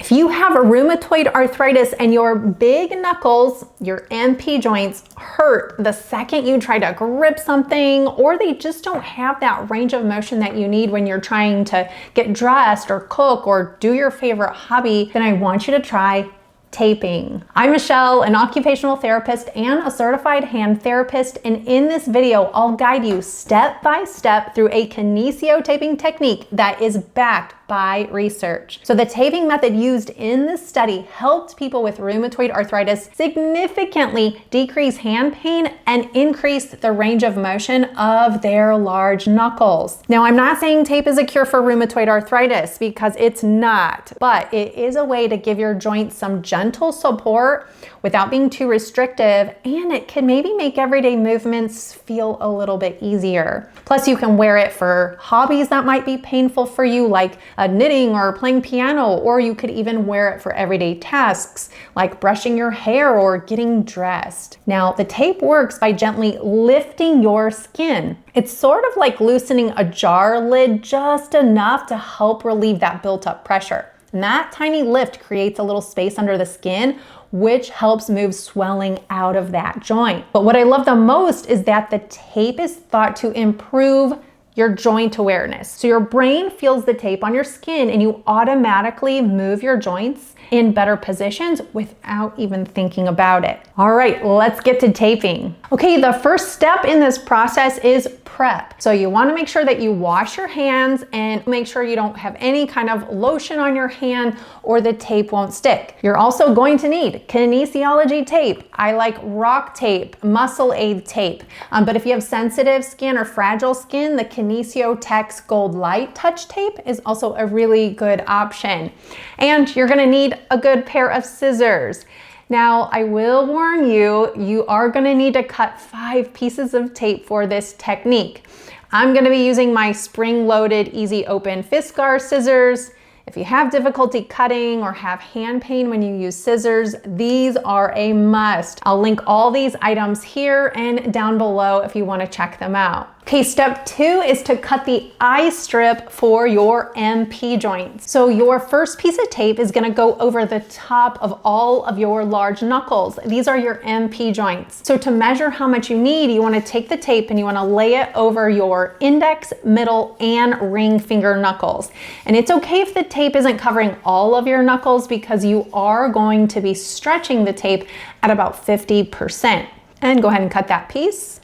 If you have rheumatoid arthritis and your big knuckles, your MP joints, hurt the second you try to grip something, or they just don't have that range of motion that you need when you're trying to get dressed or cook or do your favorite hobby, then I want you to try taping. I'm Michelle, an occupational therapist and a certified hand therapist, and in this video, I'll guide you step by step through a kinesiotaping technique that is backed by research. So the taping method used in this study helped people with rheumatoid arthritis significantly decrease hand pain and increase the range of motion of their large knuckles. Now, I'm not saying tape is a cure for rheumatoid arthritis because it's not, but it is a way to give your joints some gentle support without being too restrictive, and it can maybe make everyday movements feel a little bit easier. Plus, you can wear it for hobbies that might be painful for you, like knitting or playing piano, or you could even wear it for everyday tasks like brushing your hair or getting dressed. Now, the tape works by gently lifting your skin. It's sort of like loosening a jar lid just enough to help relieve that built-up pressure. And that tiny lift creates a little space under the skin, which helps move swelling out of that joint. But what I love the most is that the tape is thought to improve your joint awareness. So your brain feels the tape on your skin and you automatically move your joints in better positions without even thinking about it. All right, let's get to taping. Okay, the first step in this process is prep. So you want to make sure that you wash your hands and make sure you don't have any kind of lotion on your hand or the tape won't stick. You're also going to need Kinesiology tape. I like rock tape, muscle aid tape. But if you have sensitive skin or fragile skin, the Kinesiotaping Gold Light Touch tape is also a really good option. And you're gonna need a good pair of scissors. Now, I will warn you, you are gonna need to cut 5 pieces of tape for this technique. I'm gonna be using my spring-loaded Easy Open Fiskar scissors. If you have difficulty cutting or have hand pain when you use scissors, these are a must. I'll link all these items here and down below if you want to check them out. Okay, step 2 is to cut the eye strip for your MP joints. So your first piece of tape is going to go over the top of all of your large knuckles. These are your MP joints. So to measure how much you need, you want to take the tape and you want to lay it over your index, middle, and ring finger knuckles. And it's okay if the tape isn't covering all of your knuckles because you are going to be stretching the tape at about 50%. And go ahead and cut that piece.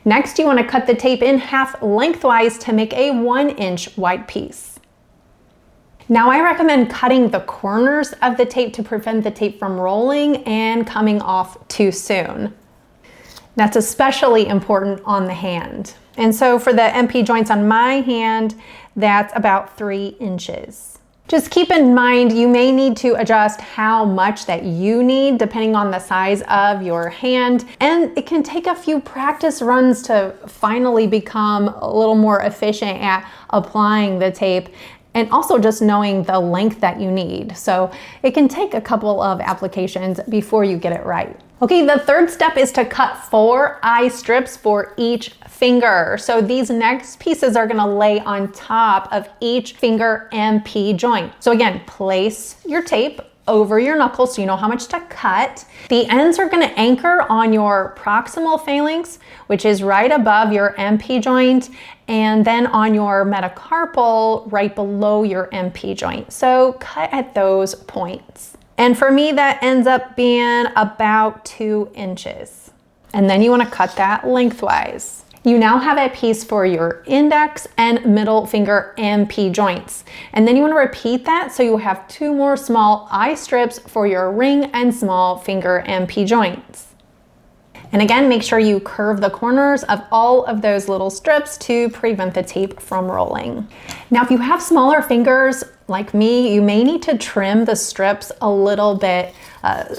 Next, you want to cut the tape in half lengthwise to make a 1-inch wide piece. Now, I recommend cutting the corners of the tape to prevent the tape from rolling and coming off too soon. That's especially important on the hand. And so for the MP joints on my hand, that's about 3 inches. Just keep in mind, you may need to adjust how much that you need depending on the size of your hand. And it can take a few practice runs to finally become a little more efficient at applying the tape, and also just knowing the length that you need. So it can take a couple of applications before you get it right. Okay, the third step is to cut 4 eye strips for each finger. So these next pieces are gonna lay on top of each finger MP joint. So again, place your tape over your knuckles so you know how much to cut. The ends are gonna anchor on your proximal phalanx, which is right above your MP joint, and then on your metacarpal right below your MP joint. So cut at those points. And for me, that ends up being about 2 inches. And then you wanna cut that lengthwise. You now have a piece for your index and middle finger MP joints. And then you want to repeat that so you have 2 more small eye strips for your ring and small finger MP joints. And again, make sure you curve the corners of all of those little strips to prevent the tape from rolling. Now, if you have smaller fingers like me, you may need to trim the strips a little bit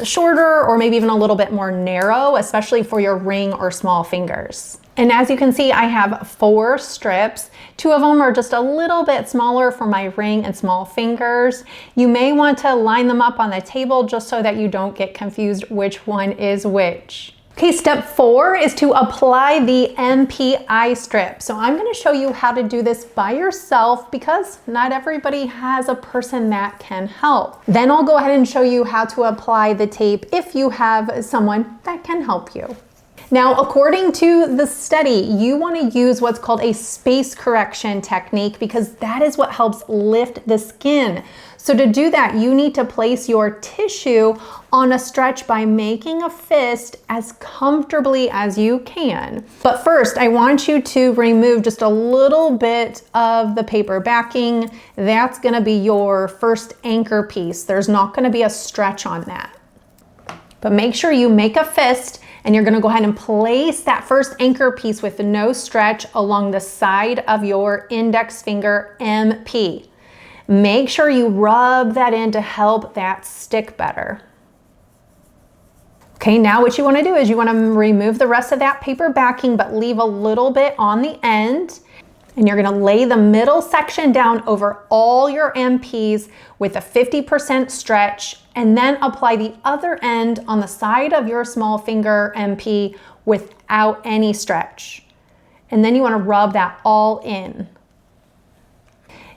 shorter or maybe even a little bit more narrow, especially for your ring or small fingers. And as you can see, I have 4 strips. 2 of them are just a little bit smaller for my ring and small fingers. You may want to line them up on the table just so that you don't get confused which one is which. Okay, step 4 is to apply the MPI strip. So I'm going to show you how to do this by yourself because not everybody has a person that can help. Then I'll go ahead and show you how to apply the tape if you have someone that can help you. Now, according to the study, you want to use what's called a space correction technique because that is what helps lift the skin. So to do that, you need to place your tissue on a stretch by making a fist as comfortably as you can. But first, I want you to remove just a little bit of the paper backing. That's going to be your first anchor piece. There's not going to be a stretch on that. But make sure you make a fist, and you're gonna go ahead and place that first anchor piece with no stretch along the side of your index finger MP. Make sure you rub that in to help that stick better. Okay, now what you wanna do is you wanna remove the rest of that paper backing, but leave a little bit on the end. And you're gonna lay the middle section down over all your MPs with a 50% stretch, and then apply the other end on the side of your small finger MP without any stretch. And then you wanna rub that all in.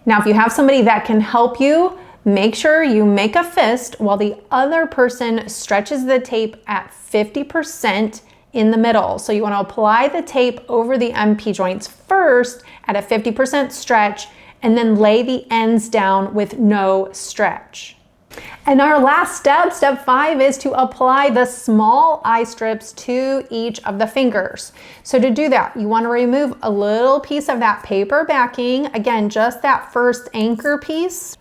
Now, if you have somebody that can help you, make sure you make a fist while the other person stretches the tape at 50% in the middle. So you want to apply the tape over the MP joints first at a 50% stretch, and then lay the ends down with no stretch. And our last step, step 5, is to apply the small eye strips to each of the fingers. So to do that, you want to remove a little piece of that paper backing, again, just that first anchor piece.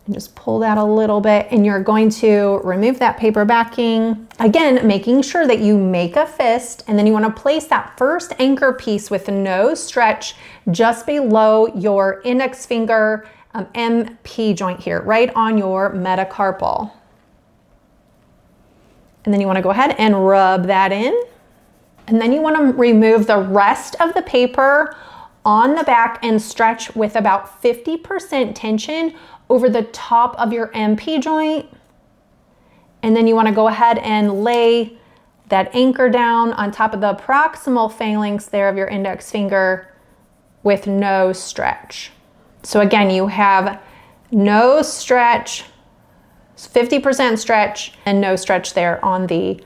And just pull that a little bit, and you're going to remove that paper backing. Again, making sure that you make a fist, and then you want to place that first anchor piece with no stretch just below your index finger MP joint here, right on your metacarpal. And then you want to go ahead and rub that in. And then you want to remove the rest of the paper on the back and stretch with about 50% tension over the top of your MP joint. And then you want to go ahead and lay that anchor down on top of the proximal phalanx there of your index finger with no stretch. So again, you have no stretch, 50% stretch, and no stretch there on the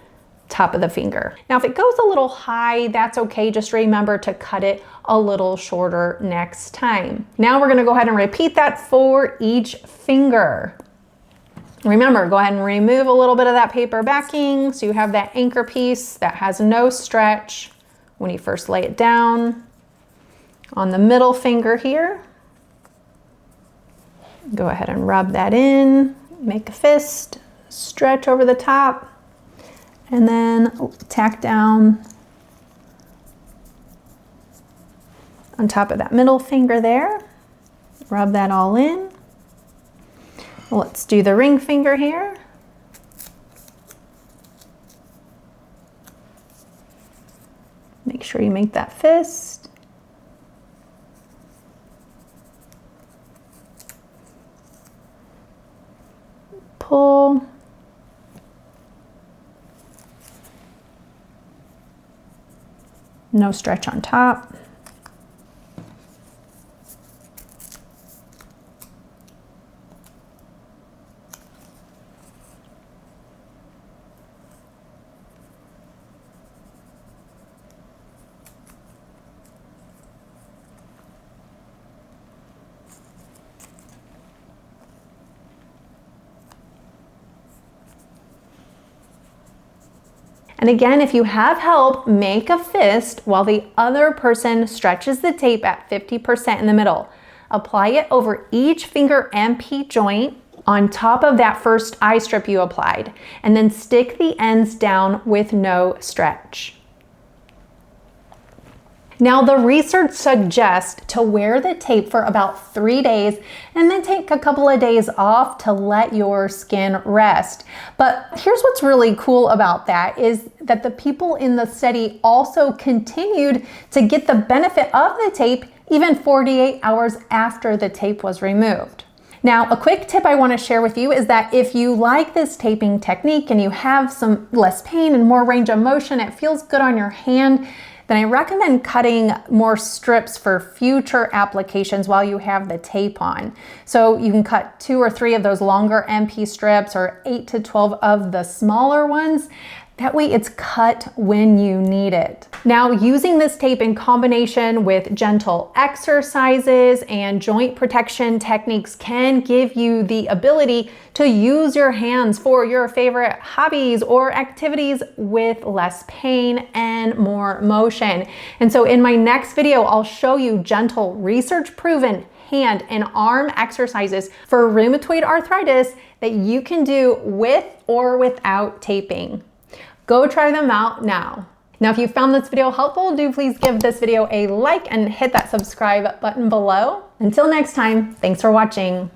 top of the finger. Now, if it goes a little high, that's okay. Just remember to cut it a little shorter next time. Now we're gonna go ahead and repeat that for each finger. Remember, go ahead and remove a little bit of that paper backing so you have that anchor piece that has no stretch when you first lay it down. On the middle finger here, go ahead and rub that in, make a fist, stretch over the top, and then tack down on top of that middle finger there. Rub that all in. Let's do the ring finger here. Make sure you make that fist. Pull. No stretch on top. And again, if you have help, make a fist while the other person stretches the tape at 50% in the middle. Apply it over each finger MP joint on top of that first eye strip you applied, and then stick the ends down with no stretch. Now, the research suggests to wear the tape for about 3 days and then take a couple of days off to let your skin rest. But here's what's really cool about that is that the people in the study also continued to get the benefit of the tape even 48 hours after the tape was removed. Now, a quick tip I want to share with you is that if you like this taping technique and you have some less pain and more range of motion, it feels good on your hand, then I recommend cutting more strips for future applications while you have the tape on. So you can cut 2 or 3 of those longer MP strips or 8 to 12 of the smaller ones. That way it's cut when you need it. Now, using this tape in combination with gentle exercises and joint protection techniques can give you the ability to use your hands for your favorite hobbies or activities with less pain and more motion. And so in my next video, I'll show you gentle, research-proven hand and arm exercises for rheumatoid arthritis that you can do with or without taping. Go try them out now. Now, if you found this video helpful, do please give this video a like and hit that subscribe button below. Until next time, thanks for watching.